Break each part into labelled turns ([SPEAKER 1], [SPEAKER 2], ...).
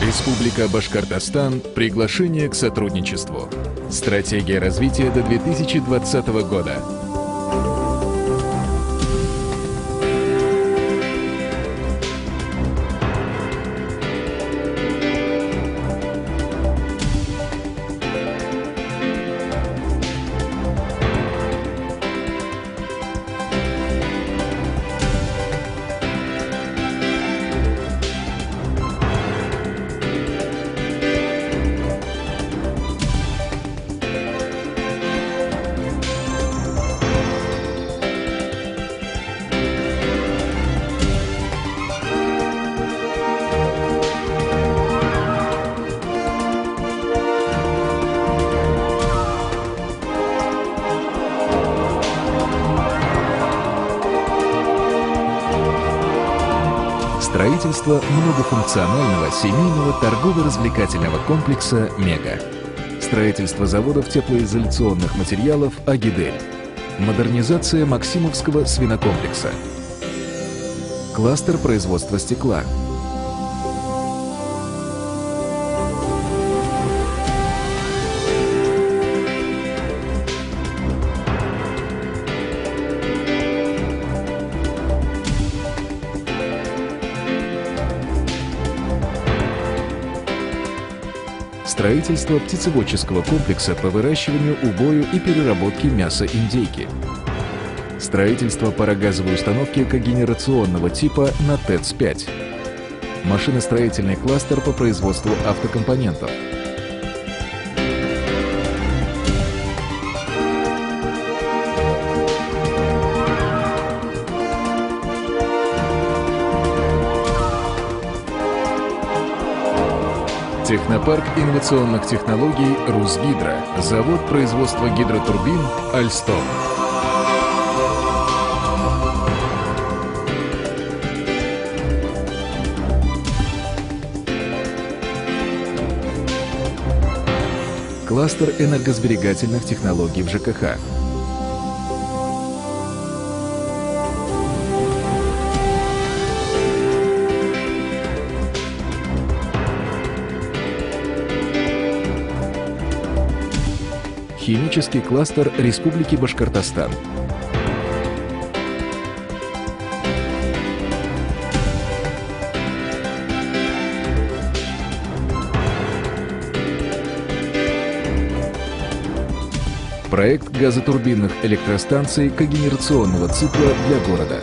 [SPEAKER 1] Республика Башкортостан. Приглашение к сотрудничеству. Стратегия развития до 2020 года. Строительство многофункционального семейного торгово-развлекательного комплекса «Мега». Строительство заводов теплоизоляционных материалов «Агидель». Модернизация Максимовского свинокомплекса. Кластер производства стекла. Строительство птицеводческого комплекса по выращиванию, убою и переработке мяса индейки. Строительство парогазовой установки когенерационного типа на ТЭЦ-5. Машиностроительный кластер по производству автокомпонентов. Технопарк инновационных технологий «Русгидро», завод производства гидротурбин «Альстон». Кластер энергосберегательных технологий в ЖКХ. Химический кластер Республики Башкортостан. Проект газотурбинных электростанций когенерационного цикла для города.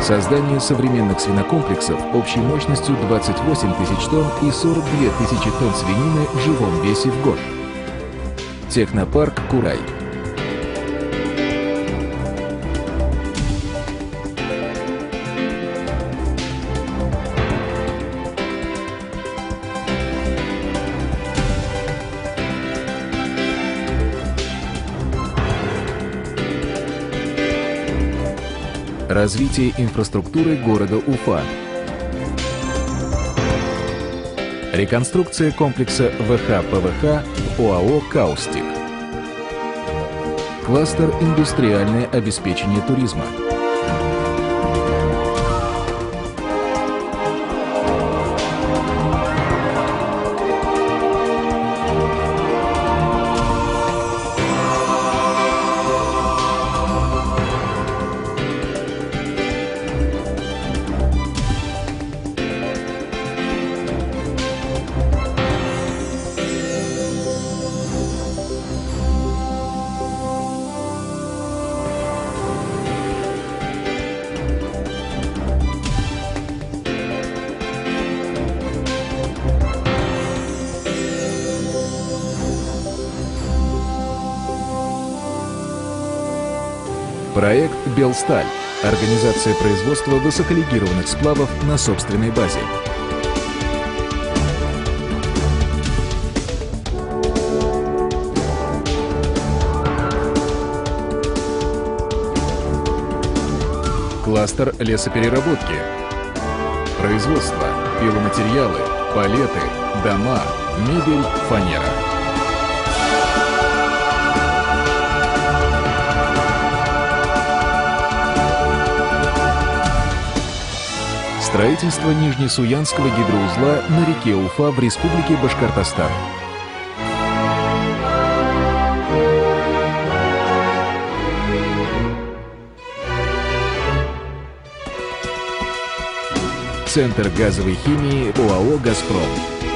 [SPEAKER 1] Создание современных свинокомплексов общей мощностью 28 тысяч тонн и 42 тысячи тонн свинины в живом весе в год. Технопарк «Курай». Развитие инфраструктуры города Уфа. Реконструкция комплекса ВХ-ПВХ в ОАО «Каустик». Кластер «Индустриальное обеспечение туризма». Проект «Белсталь» – организация производства высоколегированных сплавов на собственной базе. Кластер лесопереработки. Производство, пиломатериалы, Палеты, дома, мебель, фанера. Строительство Нижнесуянского гидроузла на реке Уфа в Республике Башкортостан. Центр газовой химии ОАО «Газпром».